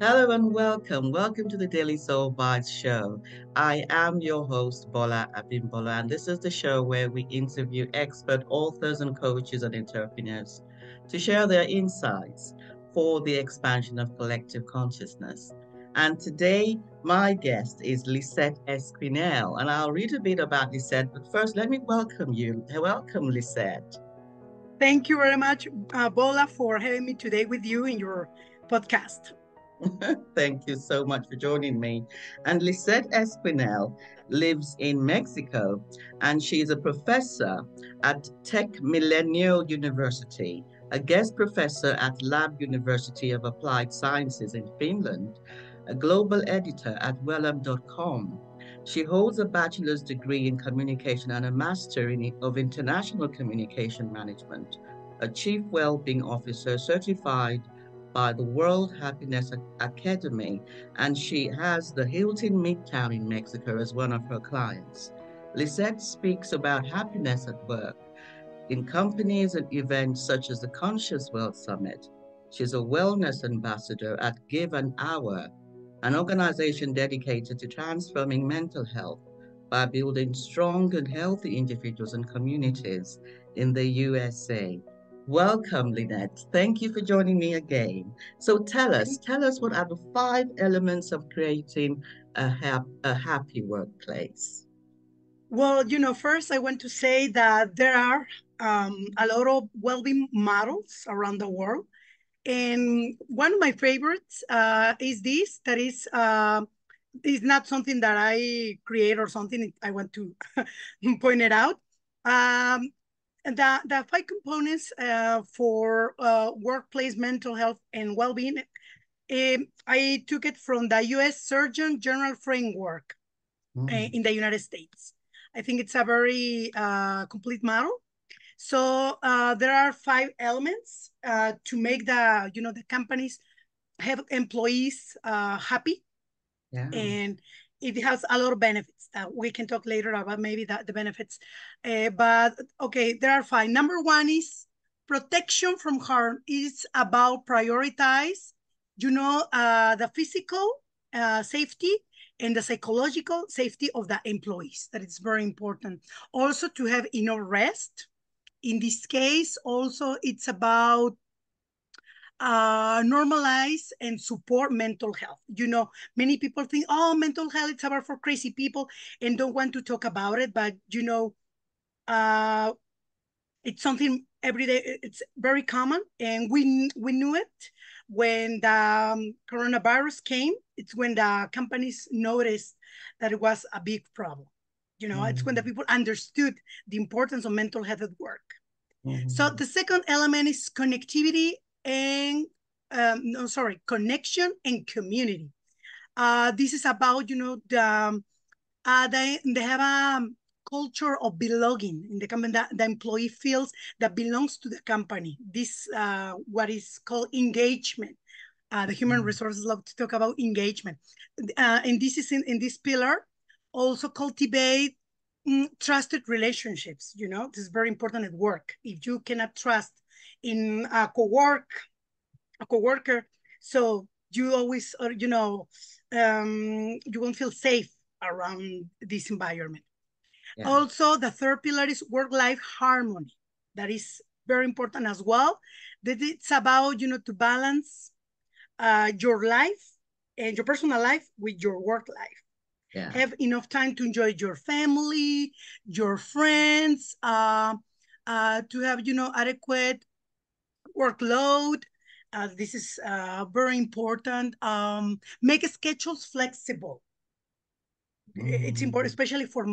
Hello and welcome. Welcome to the Daily Soul Bytes show. I am your host, Bola Abimbola, and this is the show where we interview expert authors and coaches and entrepreneurs to share their insights for the expansion of collective consciousness. And today, my guest is Lizet Esquivel, and I'll read a bit about Lizet, but first, let me welcome you. Welcome, Lizet. Thank you very much, Bola, for having me today with you in your podcast. Thank you so much for joining me. And Lisette Esquivel lives in Mexico, and she is a professor at Tecmilenio University, a guest professor at Lab University of Applied Sciences in Finland, a global editor at Wellbeing.com. She holds a bachelor's degree in communication and a master of international communication management, a chief well-being officer certified by the World Happiness Academy, and she has the Hilton Midtown in Mexico as one of her clients. Lisette speaks about happiness at work in companies and events such as the Conscious World Summit. She's a wellness ambassador at Give an Hour, an organization dedicated to transforming mental health by building strong and healthy individuals and communities in the USA. Welcome, Lynette. Thank you for joining me again. So tell us what are the five elements of creating a happy workplace? Well, first I want to say that there are a lot of well-being models around the world. And one of my favorites is this, that is not something that I create or something I want to point it out. Um, the five components for workplace mental health and well-being, I took it from the U.S. Surgeon General Framework Mm, in the United States. I think it's a very complete model. So there are five elements to make the companies have employees happy, yeah. and it has a lot of benefits that we can talk later about, maybe the benefits. But okay, there are five. Number one is protection from harm. It's about prioritize, the physical safety and the psychological safety of the employees. That is very important. Also to have enough rest. In this case, also it's about normalize and support mental health. Many people think, oh, mental health is about for crazy people and don't want to talk about it. But, uh, it's something every day. It's very common. And we knew it when the coronavirus came. It's when the companies noticed that it was a big problem. It's when the Mm, people understood the importance of mental health at work. So mm, the second element is connectivity and no, sorry, connection and community. This is about they have a culture of belonging in the company, that the employee feels that belongs to the company. This what is called engagement. The human mm, resources love to talk about engagement, and this is in this pillar. Also cultivate trusted relationships. This is very important at work. If you cannot trust in a coworker, so you always, you won't feel safe around this environment. yeah. Also, the third pillar is work-life harmony. That is very important as well. That it's about, to balance your life and your personal life with your work life. Yeah. Have enough time to enjoy your family, your friends, to have, adequate workload. This is very important. Make schedules flexible. It's important, Mm, especially for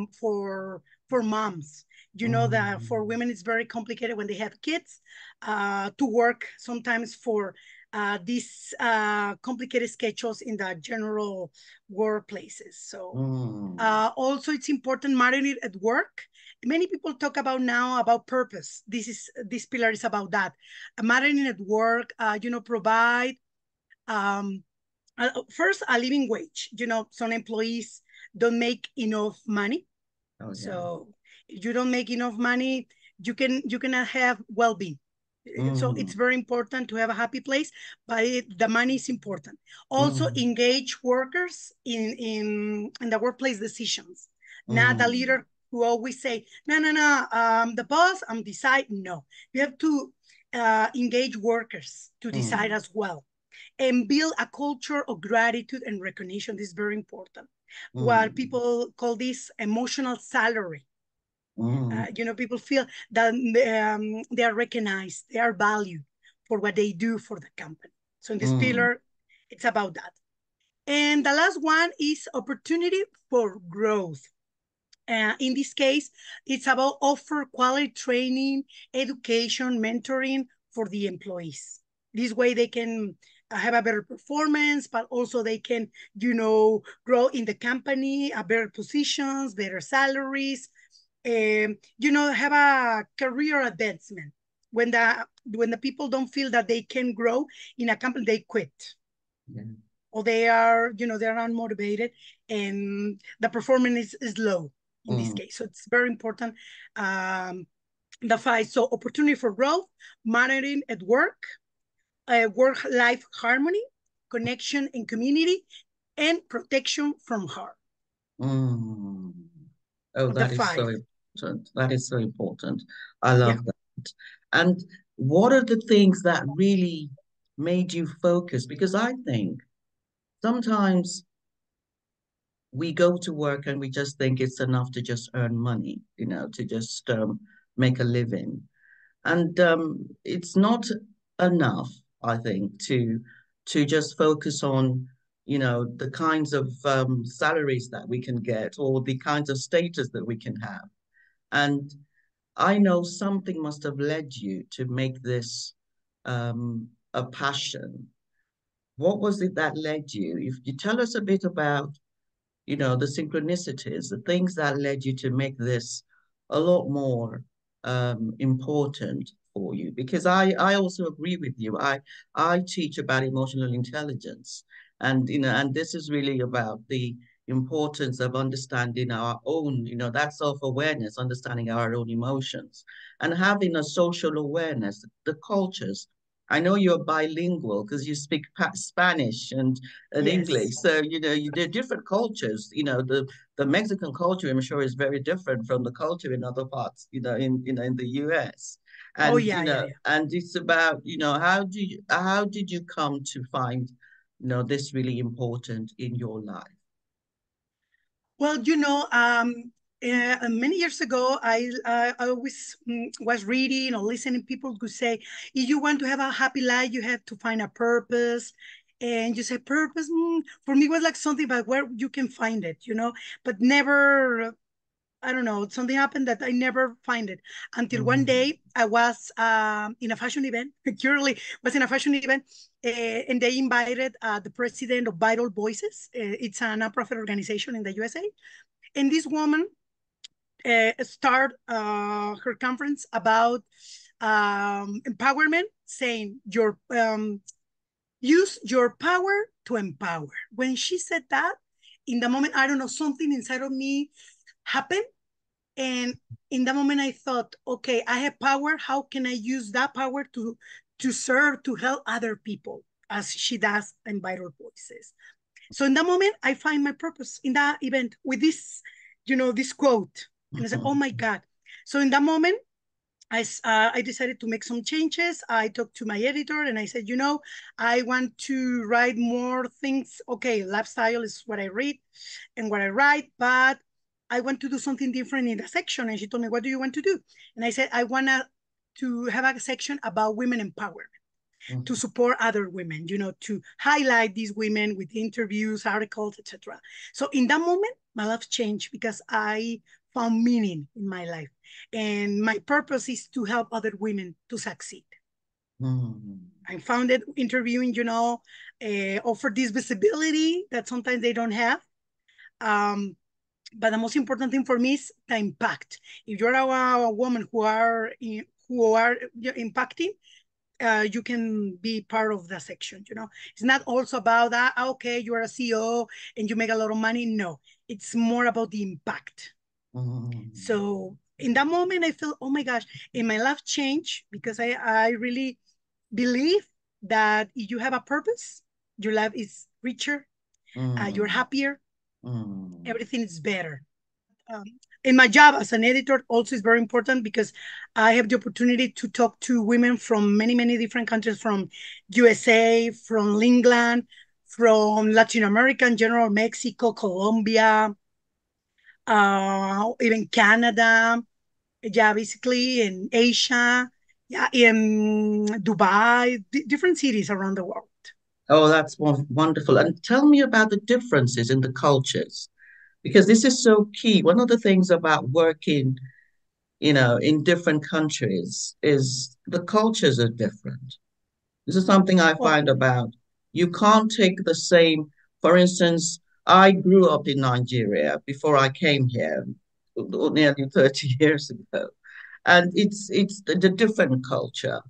moms. That for mm, women it's very complicated when they have kids to work sometimes for these complicated schedules in the general workplaces. So mm. also it's important married at work. Many people talk about now about purpose. This pillar is about that. Married at work, provide um, first a living wage. Some employees don't make enough money, Oh, yeah. so if you don't make enough money, you cannot have well-being. So it's very important to have a happy place, but the money is important. Also, engage workers in the workplace decisions. Not a leader who always say, no, no, no, the boss, I'm decide. No, you have to engage workers to decide as well, and build a culture of gratitude and recognition. This is very important. What people call this emotional salary. People feel that they are recognized, they are valued for what they do for the company. So in this pillar, it's about that. And the last one is opportunity for growth. In this case, it's about offer quality training, education, mentoring for the employees. This way they can have a better performance, but also they can, grow in the company, a better positions, better salaries, have a career advancement. When the people don't feel that they can grow in a company, they quit. Yeah. Or they are unmotivated and the performance is low in this case. So it's very important. The five, so opportunity for growth, monitoring at work, work-life harmony, connection and community, and protection from harm. Oh, that is so important. That is so important. I love that. And what are the things that really made you focus? Because I think sometimes we go to work and we just think it's enough to just earn money, to just make a living. And it's not enough, I think, to just focus on, the kinds of salaries that we can get or the kinds of status that we can have. And I know something must have led you to make this a passion. What was it that led you? If you tell us a bit about, the synchronicities, the things that led you to make this a lot more important for you. Because I also agree with you. I teach about emotional intelligence, and and this is really about the importance of understanding our own, that self-awareness, understanding our own emotions, and having a social awareness, the cultures. I know you're bilingual because you speak Spanish and English. So, there are different cultures. The Mexican culture, I'm sure, is very different from the culture in other parts, in the US. And, and it's about, how did you come to find, this really important in your life? Well, many years ago, I always was reading or listening. People could say, if you want to have a happy life, you have to find a purpose. And you say purpose, for me, was like something about where you can find it, but never, I don't know, something happened that I never find it until one day I was in a fashion event, purely was in a fashion event, and they invited the president of Vital Voices. It's a nonprofit organization in the USA. And this woman started her conference about empowerment, saying use your power to empower. When she said that, in the moment, I don't know, something inside of me happened. And in that moment, I thought, okay, I have power. How can I use that power to serve, to help other people, as she does in Vital Voices? So in that moment, I find my purpose in that event with this, this quote. And I said, oh my God. So in that moment, I decided to make some changes. I talked to my editor and I said, I want to write more things. Okay, lifestyle is what I read and what I write, but I want to do something different in the section. And she told me, what do you want to do? And I said, I want to have a section about women empowerment, to support other women, to highlight these women with interviews, articles, etc. So in that moment, my life changed because I found meaning in my life. And my purpose is to help other women to succeed. I found it interviewing, offer this visibility that sometimes they don't have. But the most important thing for me is the impact. If you're a woman who are impacting, you can be part of the section. It's not also about that. Okay, you're a CEO and you make a lot of money. No, it's more about the impact. So In that moment, I feel, oh my gosh, and my life changed because I really believe that if you have a purpose, your life is richer, you're happier, everything is better. Um, in my job as an editor also is very important because I have the opportunity to talk to women from many, many different countries, from USA, from England, from Latin America in general, Mexico, Colombia, even Canada, yeah, basically in Asia, yeah, in Dubai, different cities around the world. Oh, that's wonderful. And tell me about the differences in the cultures, because this is so key. One of the things about working, in different countries is the cultures are different. This is something I Oh, find about you can't take the same. For instance, I grew up in Nigeria before I came here nearly 30 years ago. And it's the different culture.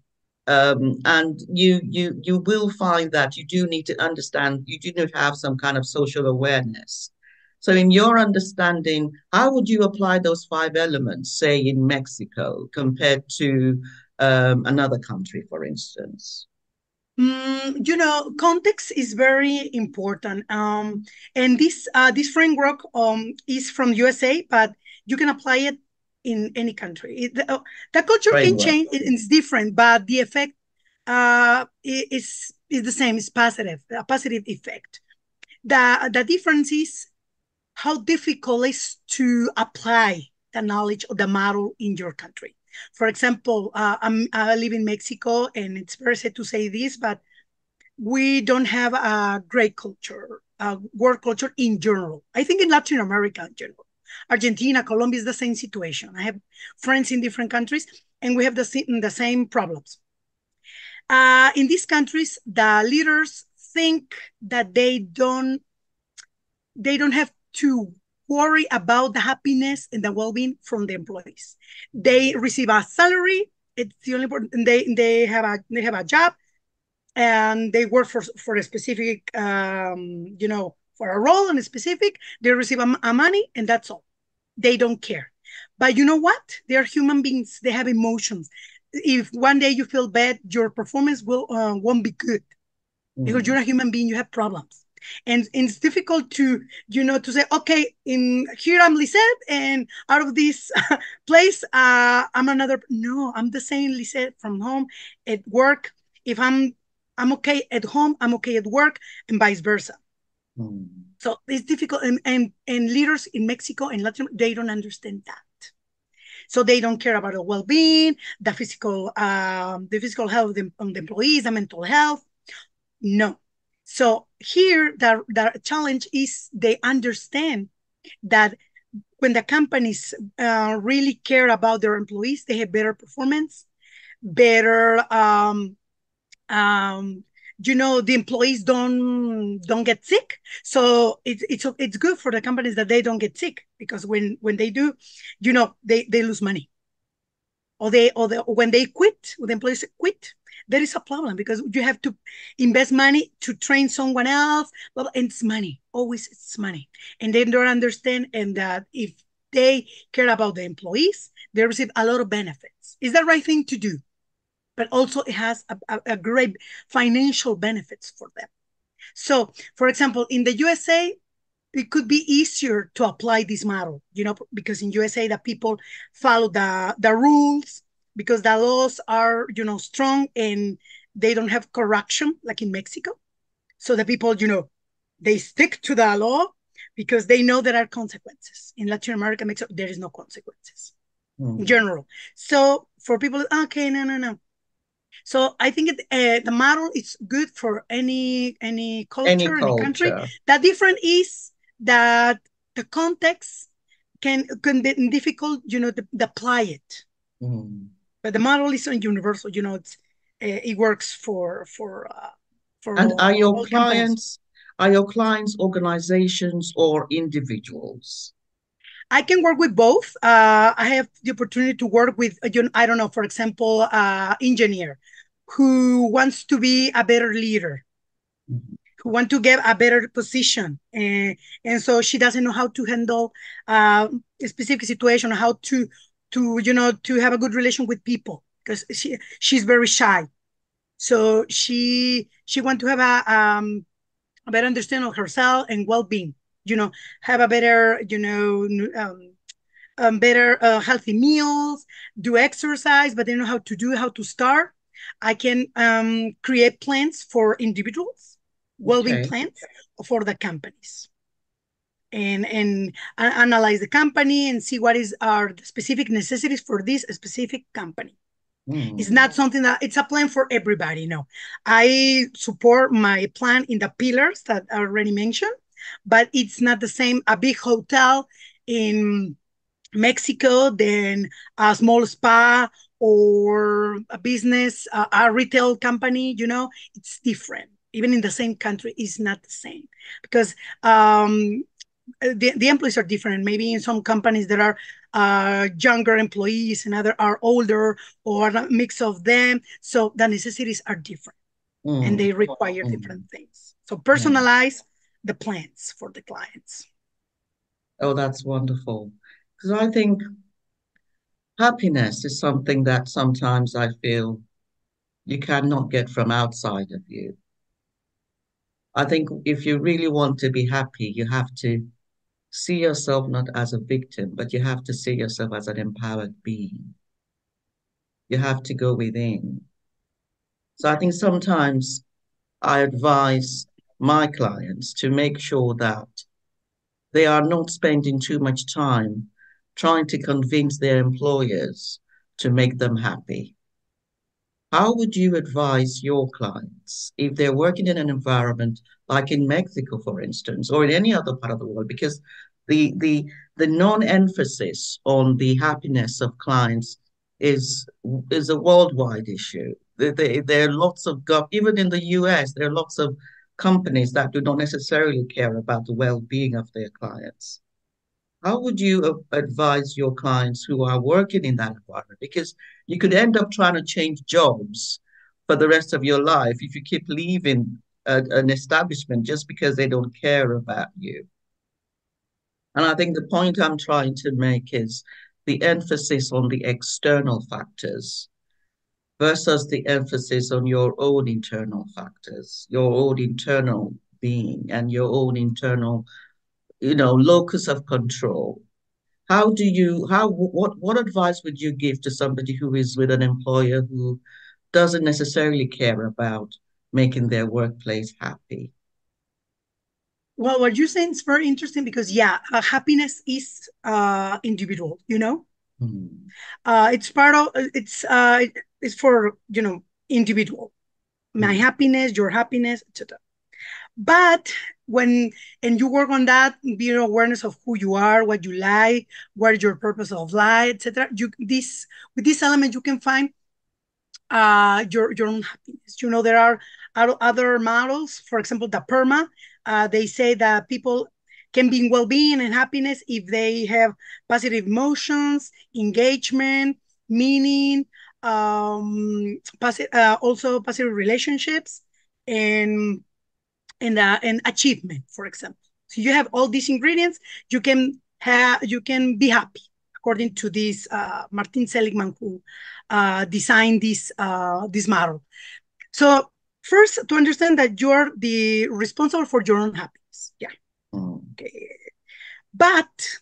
And you will find that you do need to understand, you do need to have some kind of social awareness. So in your understanding, how would you apply those five elements, say in Mexico, compared to another country, for instance? Context is very important. And this framework is from USA, but you can apply it in any country. The culture can Framework. change; it's different, but the effect is the same. It's positive, a positive effect. The difference is how difficult it is to apply the knowledge of the model in your country. For example, I live in Mexico, and it's very sad to say this, but we don't have a great culture, work culture in general. I think in Latin America in general, Argentina, Colombia is the same situation. I have friends in different countries, and we have the same problems. In these countries, the leaders think that they don't have to worry about the happiness and the well-being from the employees. They receive a salary. It's the only important. They have a job, and they work for a specific, for a role and a specific. They receive a money, and that's all. They don't care. But you know what? They are human beings. They have emotions. If one day you feel bad, your performance won't be good because you're a human being. You have problems, and it's difficult to say, okay, in here I'm Lizet, and out of this place, I'm another. No, I'm the same Lizet from home, at work. If I'm okay at home, I'm okay at work, and vice versa. So it's difficult, and leaders in Mexico and Latin, they don't understand that. So they don't care about the well-being, the physical health of the employees, the mental health. No. So here, the challenge is they understand that when the companies really care about their employees, they have better performance, better the employees don't get sick. So it's good for the companies that they don't get sick, because when they do, they lose money, or when they quit, when the employees quit, there is a problem, because you have to invest money to train someone else. Well, it's money, always it's money, and they don't understand. And that if they care about the employees, they receive a lot of benefits. Is the right thing to do, but also it has a great financial benefits for them. So, for example, in the USA, it could be easier to apply this model, because in USA, the people follow the rules, because the laws are, strong, and they don't have corruption like in Mexico. So the people, they stick to the law because they know there are consequences. In Latin America, Mexico, there is no consequences in general. So for people, okay, no. So I think the model is good for any culture, any country. The difference is that the context can be difficult, to apply it. But the model is universal. It works for And are your all companies. organizations or individuals? I can work with both. I have the opportunity to work with, I don't know, for example, engineer who wants to be a better leader, who want to get a better position, and so she doesn't know how to handle a specific situation, how to to have a good relation with people, because she's very shy. So she want to have a better understanding of herself and well-being, have a better, better healthy meals, do exercise, but they know how to start. I can create plans for individuals, well-being Okay. plans for the companies, and analyze the company and see what are the specific necessities for this specific company. It's not something that it's a plan for everybody. No, I support my plan in the pillars that I already mentioned, but it's not the same a big hotel in Mexico than a small spa or a business, a retail company. It's different. Even in the same country, it's not the same, because the employees are different. Maybe in some companies there are younger employees and other are older, or a mix of them. So the necessities are different and they require different things. So personalize the plans for the clients. Oh, that's wonderful. Because I think happiness is something that sometimes I feel you cannot get from outside of you. I think if you really want to be happy, you have to see yourself not as a victim, but you have to see yourself as an empowered being. You have to go within. So I think sometimes I advise my clients to make sure that they are not spending too much time trying to convince their employers to make them happy. How would you advise your clients if they're working in an environment like in Mexico, for instance, or in any other part of the world? Because the the the non-emphasis on the happiness of clients is is a worldwide issue. There are lots of even in the US, there are lots of companies that do not necessarily care about the well-being of their clients. How would you advise your clients who are working in that environment? Because you could end up trying to change jobs for the rest of your life if you keep leaving an establishment just because they don't care about you. And I think the point I'm trying to make is the emphasis on the external factors versus the emphasis on your own internal factors, your own internal being and your own internal, locus of control. What advice would you give to somebody who is with an employer who doesn't necessarily care about making their workplace happy? Well, what you're saying is very interesting, because happiness is individual. Mm, It's part of it's for individual. My mm, happiness, your happiness, etc. But when and you work on that, awareness of who you are, what you like, what is your purpose of life, etc. With this element you can find your own happiness. There are other models. For example, the PERMA. They say that people can be in well-being and happiness if they have positive emotions, engagement, meaning, also positive relationships, and and achievement, for example. So you have all these ingredients, you can be happy, according to this Martin Seligman, who designed this model. So first, to understand that you're the responsible for your own happiness. Yeah. mm, Okay. But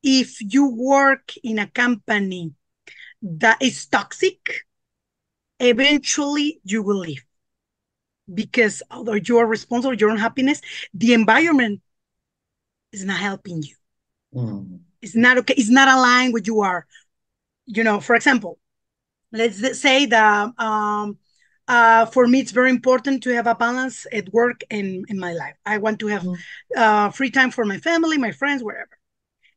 if you work in a company that is toxic, eventually you will leave, because although you are responsible for your own happiness, the environment is not helping you. mm, It's not okay. It's not aligned with you are. For example, let's say that for me, it's very important to have a balance at work and in my life. I want to have mm, free time for my family, my friends, wherever.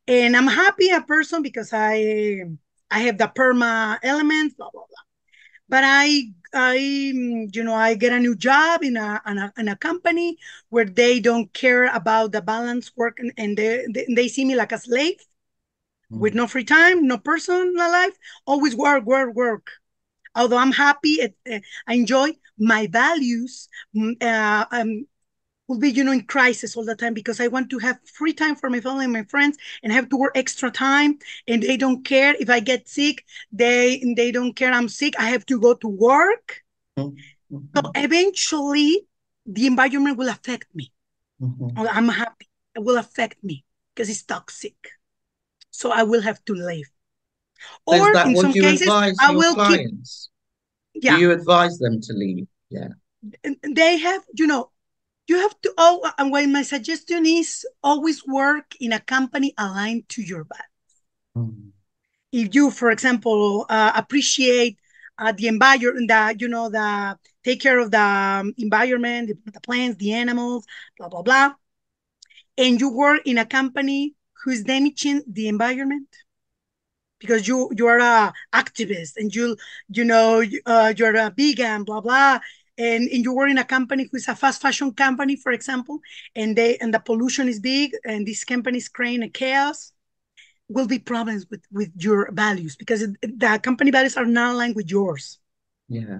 And I'm happy a person because I have the PERMA elements, blah blah blah. But I get a new job in a company where they don't care about the balance work, and they see me like a slave with mm, no free time, no personal life, always work, work, work. Although I'm happy, I enjoy my values. will be, in crisis all the time because I want to have free time for my family and my friends, and I have to work extra time, and they don't care if I get sick. They don't care I'm sick. I have to go to work. Mm-hmm. So eventually the environment will affect me. Mm-hmm. I'm happy. It will affect me because it's toxic. So I will have to leave. So is Or that in what some you cases, advise I your will keep, clients? Do yeah, you advise them to leave? Yeah. they have, you have to, and what my suggestion is always work in a company aligned to your values. Mm. If you, for example, appreciate the environment, the take care of the environment, the plants, the animals, blah, blah, blah, and you work in a company who's damaging the environment because you are a activist and you're a vegan, blah blah, and you work in a company who's a fast fashion company, for example, and the pollution is big, and this company is creating a chaos, will be problems with your values because the company values are not aligned with yours. Yeah.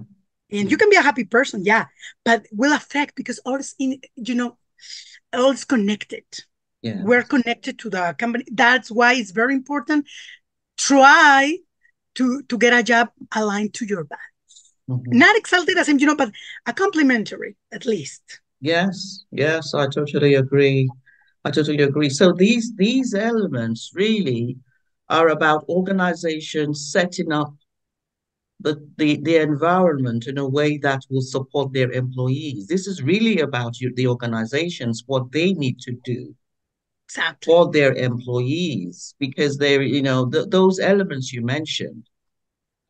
And you Yeah. can be a happy person, yeah, but will affect because all is connected. Yeah. We're connected to the company. That's why it's very important. Try to get a job aligned to your values. Mm-hmm. Not exactly the same, but a complementary at least. Yes. Yes. I totally agree. I totally agree. So these elements really are about organizations setting up the environment in a way that will support their employees. This is really about the organizations, what they need to do Exactly. for their employees, because they're, those elements you mentioned,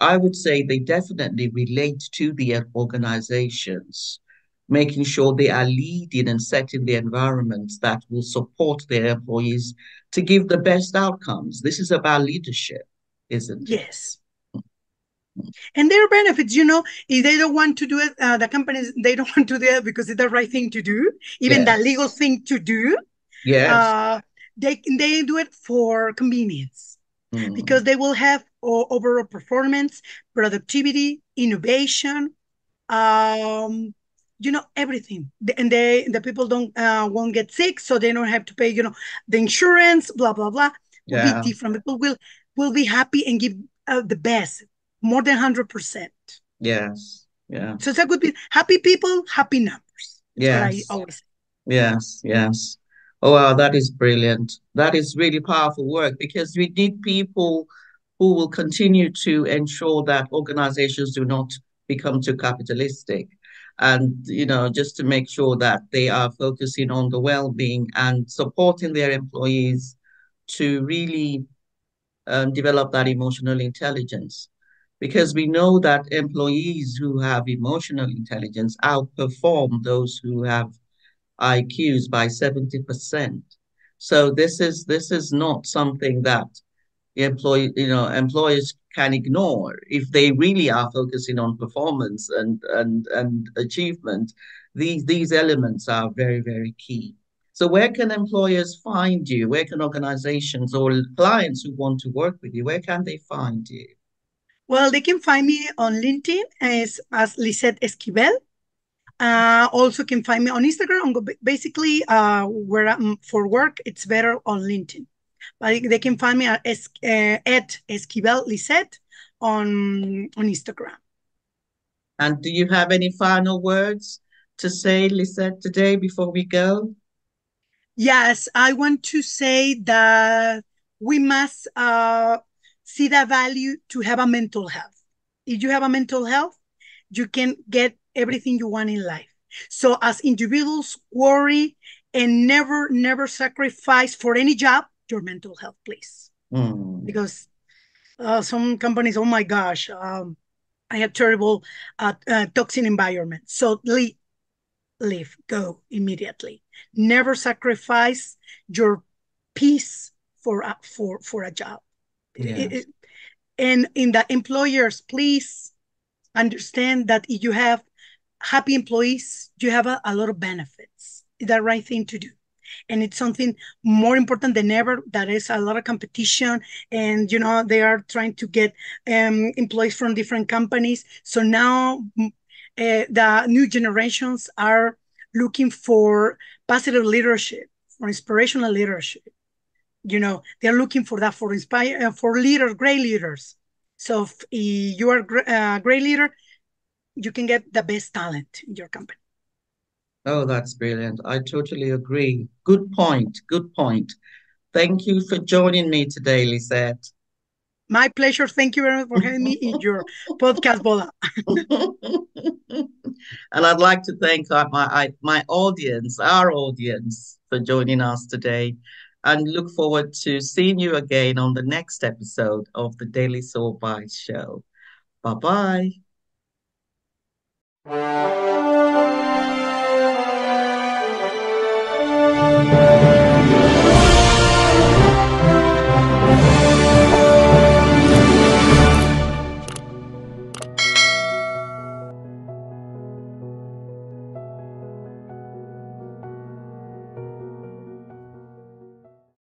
I would say they definitely relate to the organizations, making sure they are leading and setting the environments that will support their employees to give the best outcomes. This is about leadership, isn't it? Yes. And their benefits, if they don't want to do it, the companies, they don't want to do it because it's the right thing to do, even the legal Yes. thing to do. Yes. Uh, they do it for convenience because Mm. they will have overall performance, productivity, innovation, everything. And the people don't won't get sick, so they don't have to pay, the insurance, blah blah blah. Will be Yeah. different. People will be happy and give the best, more than 100%. Yes. So Yes. that would be happy people, happy numbers. That's what I Yes. always say. Yes. Yes. Oh, wow, that is brilliant. That is really powerful work because we need people who will continue to ensure that organizations do not become too capitalistic. And, just to make sure that they are focusing on the well-being and supporting their employees to really develop that emotional intelligence. Because we know that employees who have emotional intelligence outperform those who have IQs by 70%. So this is not something that employers can ignore if they really are focusing on performance and achievement. These elements are very, very key. So where can employers find you? Where can organizations or clients who want to work with you, where can they find you? Well, they can find me on LinkedIn as Lizet Esquivel. Also can find me on Instagram. Basically, where I'm for work, it's better on LinkedIn. But they can find me at Esquivel Lizet on Instagram. And do you have any final words to say, Lisette, today before we go? Yes, I want to say that we must see the value to have a mental health. If you have a mental health, you can get everything you want in life. So as individuals, worry and never sacrifice for any job your mental health, please. Mm. Because some companies, oh my gosh, I have terrible toxic environment. So leave, go immediately. Never sacrifice your peace for a job. Yes. And in the employers, please understand that if you have happy employees, you have a lot of benefits. It's the right thing to do. And it's something more important than ever. That is a lot of competition, and they are trying to get employees from different companies. So now the new generations are looking for positive leadership, for inspirational leadership. They're looking for that for leaders, great leaders. So if you are a great leader, you can get the best talent in your company. Oh, that's brilliant. I totally agree. Good point. Good point. Thank you for joining me today, Lizet. My pleasure. Thank you very much for having me in your podcast, Bola. And I'd like to thank my audience, our audience, for joining us today, and look forward to seeing you again on the next episode of the Daily Soul Bites show. Bye bye.